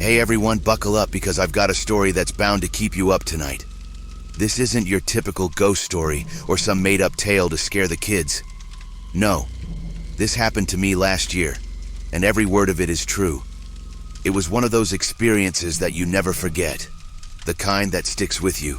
Hey everyone, buckle up because I've got a story that's bound to keep you up tonight. This isn't your typical ghost story or some made-up tale to scare the kids. No, this happened to me last year, and every word of it is true. It was one of those experiences that you never forget, the kind that sticks with you,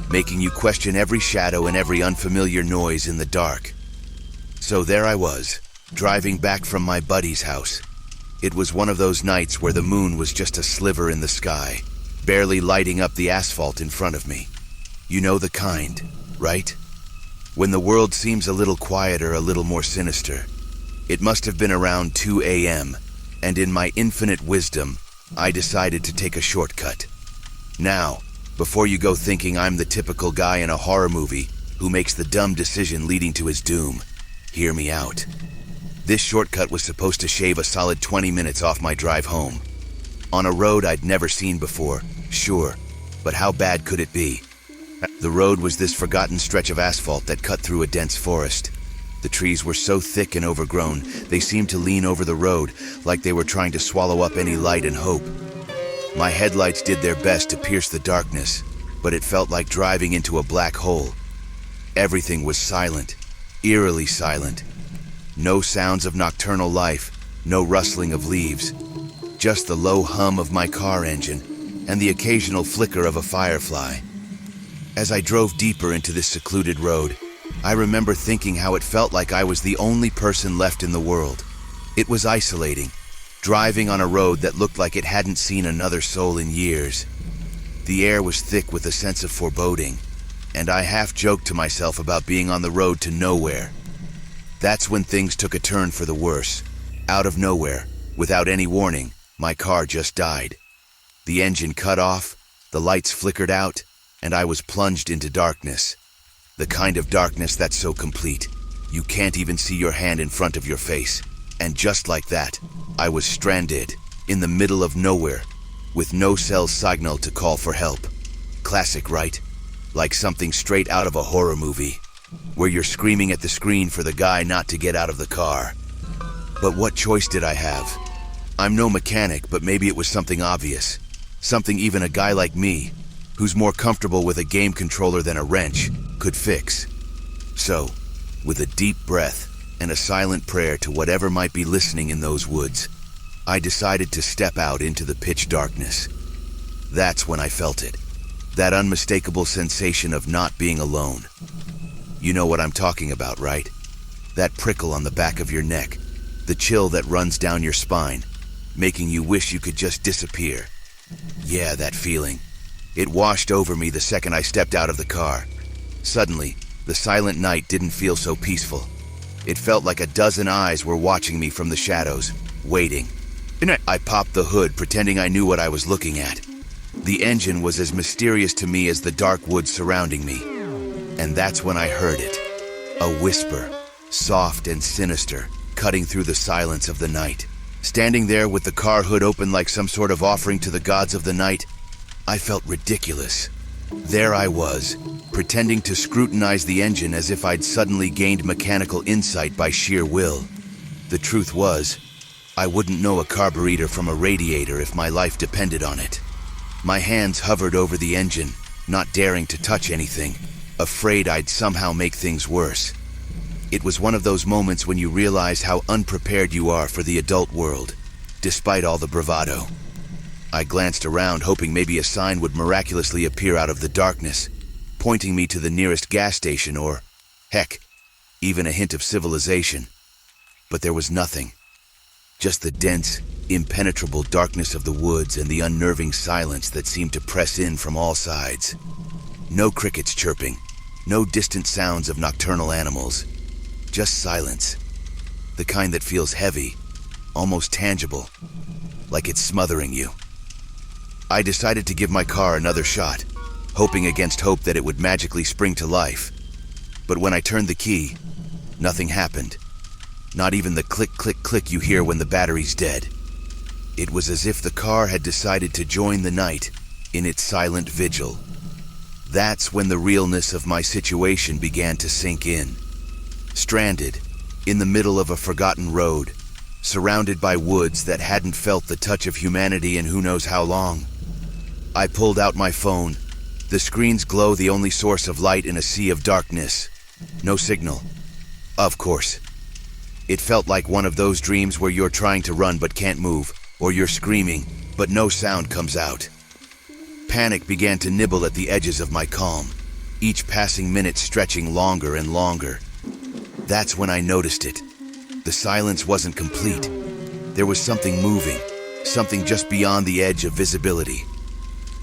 making you question every shadow and every unfamiliar noise in the dark. So there I was, driving back from my buddy's house. It was one of those nights where the moon was just a sliver in the sky, barely lighting up the asphalt in front of me. You know the kind, right? When the world seems a little quieter, a little more sinister. It must have been around 2 a.m., and in my infinite wisdom, I decided to take a shortcut. Now, before you go thinking I'm the typical guy in a horror movie who makes the dumb decision leading to his doom, hear me out. This shortcut was supposed to shave a solid 20 minutes off my drive home. On a road I'd never seen before, sure, but how bad could it be? The road was this forgotten stretch of asphalt that cut through a dense forest. The trees were so thick and overgrown, they seemed to lean over the road like they were trying to swallow up any light and hope. My headlights did their best to pierce the darkness, but it felt like driving into a black hole. Everything was silent, eerily silent. No sounds of nocturnal life, no rustling of leaves, just the low hum of my car engine and the occasional flicker of a firefly. As I drove deeper into this secluded road, I remember thinking how it felt like I was the only person left in the world. It was isolating, driving on a road that looked like it hadn't seen another soul in years. The air was thick with a sense of foreboding, and I half joked to myself about being on the road to nowhere. That's when things took a turn for the worse. Out of nowhere, without any warning, my car just died. The engine cut off, the lights flickered out, and I was plunged into darkness. The kind of darkness that's so complete, you can't even see your hand in front of your face. And just like that, I was stranded, in the middle of nowhere, with no cell signal to call for help. Classic, right? Like something straight out of a horror movie, where you're screaming at the screen for the guy not to get out of the car. But what choice did I have? I'm no mechanic, but maybe it was something obvious. Something even a guy like me, who's more comfortable with a game controller than a wrench, could fix. So, with a deep breath and a silent prayer to whatever might be listening in those woods, I decided to step out into the pitch darkness. That's when I felt it. That unmistakable sensation of not being alone. You know what I'm talking about, right? That prickle on the back of your neck, the chill that runs down your spine, making you wish you could just disappear. Yeah, that feeling. It washed over me the second I stepped out of the car. Suddenly, the silent night didn't feel so peaceful. It felt like a dozen eyes were watching me from the shadows, waiting. I popped the hood, pretending I knew what I was looking at. The engine was as mysterious to me as the dark woods surrounding me. And that's when I heard it. A whisper, soft and sinister, cutting through the silence of the night. Standing there with the car hood open like some sort of offering to the gods of the night, I felt ridiculous. There I was, pretending to scrutinize the engine as if I'd suddenly gained mechanical insight by sheer will. The truth was, I wouldn't know a carburetor from a radiator if my life depended on it. My hands hovered over the engine, not daring to touch anything, afraid I'd somehow make things worse. It was one of those moments when you realize how unprepared you are for the adult world, despite all the bravado. I glanced around, hoping maybe a sign would miraculously appear out of the darkness, pointing me to the nearest gas station or, heck, even a hint of civilization. But there was nothing. Just the dense, impenetrable darkness of the woods and the unnerving silence that seemed to press in from all sides. No crickets chirping, no distant sounds of nocturnal animals. Just silence. The kind that feels heavy, almost tangible, like it's smothering you. I decided to give my car another shot, hoping against hope that it would magically spring to life. But when I turned the key, nothing happened. Not even the click, click, click you hear when the battery's dead. It was as if the car had decided to join the night in its silent vigil. That's when the realness of my situation began to sink in. Stranded, in the middle of a forgotten road, surrounded by woods that hadn't felt the touch of humanity in who knows how long. I pulled out my phone. The screen's glow, the only source of light in a sea of darkness. No signal. Of course. It felt like one of those dreams where you're trying to run but can't move, or you're screaming, but no sound comes out. Panic began to nibble at the edges of my calm, each passing minute stretching longer and longer. That's when I noticed it. The silence wasn't complete. There was something moving, something just beyond the edge of visibility.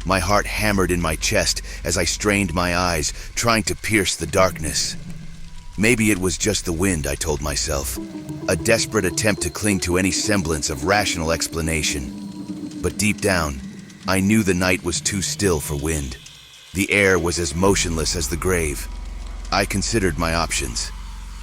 My heart hammered in my chest as I strained my eyes, trying to pierce the darkness. Maybe it was just the wind, I told myself, a desperate attempt to cling to any semblance of rational explanation. But deep down, I knew the night was too still for wind. The air was as motionless as the grave. I considered my options.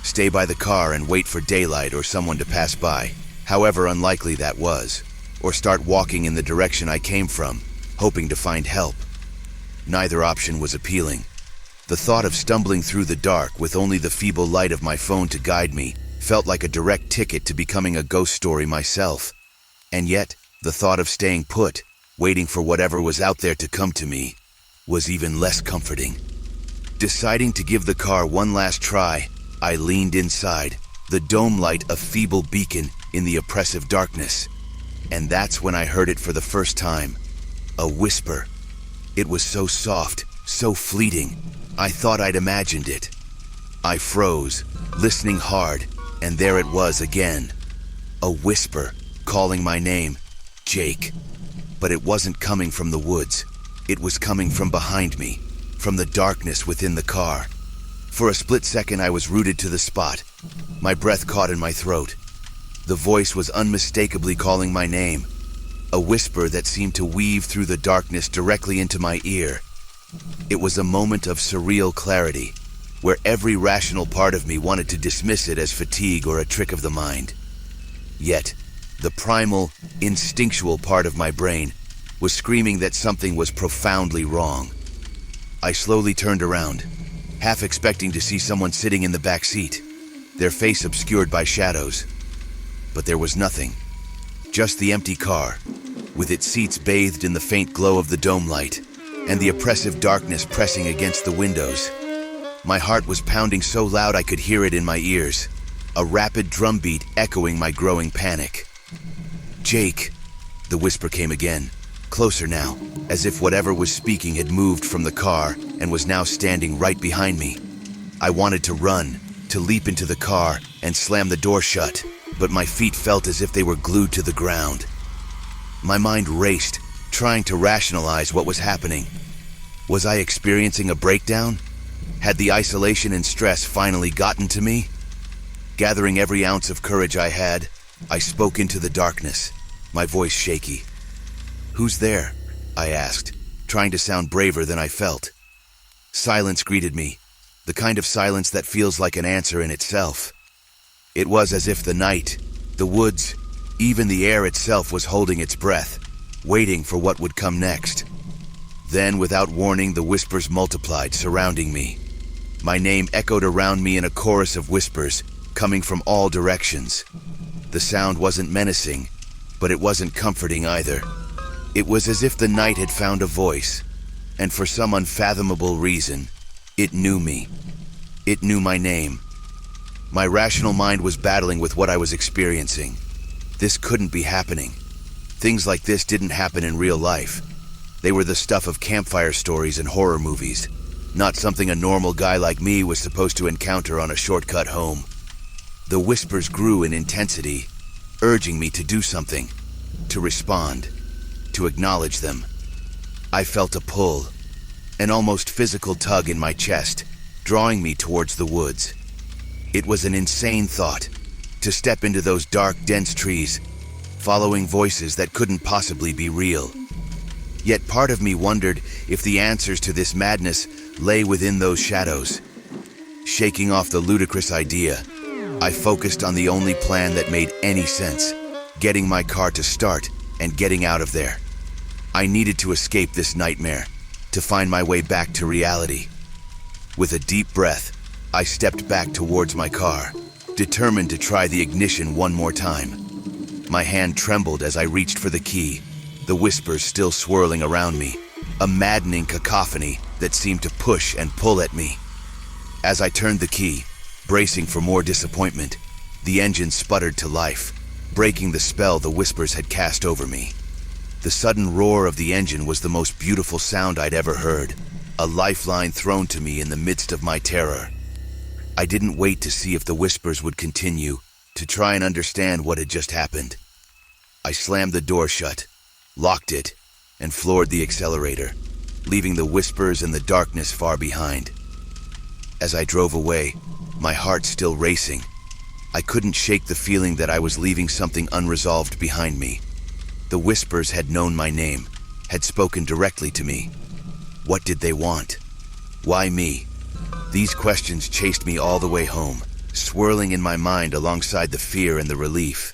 Stay by the car and wait for daylight or someone to pass by, however unlikely that was, or start walking in the direction I came from, hoping to find help. Neither option was appealing. The thought of stumbling through the dark with only the feeble light of my phone to guide me felt like a direct ticket to becoming a ghost story myself. And yet, the thought of staying put, waiting for whatever was out there to come to me, was even less comforting. Deciding to give the car one last try, I leaned inside, the dome light a feeble beacon in the oppressive darkness. And that's when I heard it for the first time. A whisper. It was so soft, so fleeting, I thought I'd imagined it. I froze, listening hard, and there it was again. A whisper, calling my name, Jake. But it wasn't coming from the woods. It was coming from behind me, from the darkness within the car. For a split second I was rooted to the spot, my breath caught in my throat. The voice was unmistakably calling my name, a whisper that seemed to weave through the darkness directly into my ear. It was a moment of surreal clarity, where every rational part of me wanted to dismiss it as fatigue or a trick of the mind. Yet, the primal, instinctual part of my brain was screaming that something was profoundly wrong. I slowly turned around, half expecting to see someone sitting in the back seat, their face obscured by shadows. But there was nothing. Just the empty car, with its seats bathed in the faint glow of the dome light, and the oppressive darkness pressing against the windows. My heart was pounding so loud I could hear it in my ears, a rapid drumbeat echoing my growing panic. Jake, the whisper came again, closer now, as if whatever was speaking had moved from the car and was now standing right behind me. I wanted to run, to leap into the car and slam the door shut, but my feet felt as if they were glued to the ground. My mind raced, trying to rationalize what was happening. Was I experiencing a breakdown? Had the isolation and stress finally gotten to me? Gathering every ounce of courage I had, I spoke into the darkness, my voice shaky. "Who's there?" I asked, trying to sound braver than I felt. Silence greeted me, the kind of silence that feels like an answer in itself. It was as if the night, the woods, even the air itself was holding its breath, waiting for what would come next. Then, without warning, the whispers multiplied, surrounding me. My name echoed around me in a chorus of whispers, coming from all directions. The sound wasn't menacing, but it wasn't comforting either. It was as if the night had found a voice, and for some unfathomable reason, it knew me. It knew my name. My rational mind was battling with what I was experiencing. This couldn't be happening. Things like this didn't happen in real life. They were the stuff of campfire stories and horror movies, not something a normal guy like me was supposed to encounter on a shortcut home. The whispers grew in intensity, urging me to do something, to respond, to acknowledge them. I felt a pull, an almost physical tug in my chest, drawing me towards the woods. It was an insane thought, to step into those dark, dense trees, following voices that couldn't possibly be real. Yet part of me wondered if the answers to this madness lay within those shadows. Shaking off the ludicrous idea, I focused on the only plan that made any sense, getting my car to start and getting out of there. I needed to escape this nightmare, to find my way back to reality. With a deep breath, I stepped back towards my car, determined to try the ignition one more time. My hand trembled as I reached for the key, the whispers still swirling around me, a maddening cacophony that seemed to push and pull at me. As I turned the key, bracing for more disappointment, the engine sputtered to life, breaking the spell the whispers had cast over me. The sudden roar of the engine was the most beautiful sound I'd ever heard, a lifeline thrown to me in the midst of my terror. I didn't wait to see if the whispers would continue, to try and understand what had just happened. I slammed the door shut, locked it, and floored the accelerator, leaving the whispers and the darkness far behind. As I drove away, my heart still racing, I couldn't shake the feeling that I was leaving something unresolved behind me. The whispers had known my name, had spoken directly to me. What did they want? Why me? These questions chased me all the way home, swirling in my mind alongside the fear and the relief.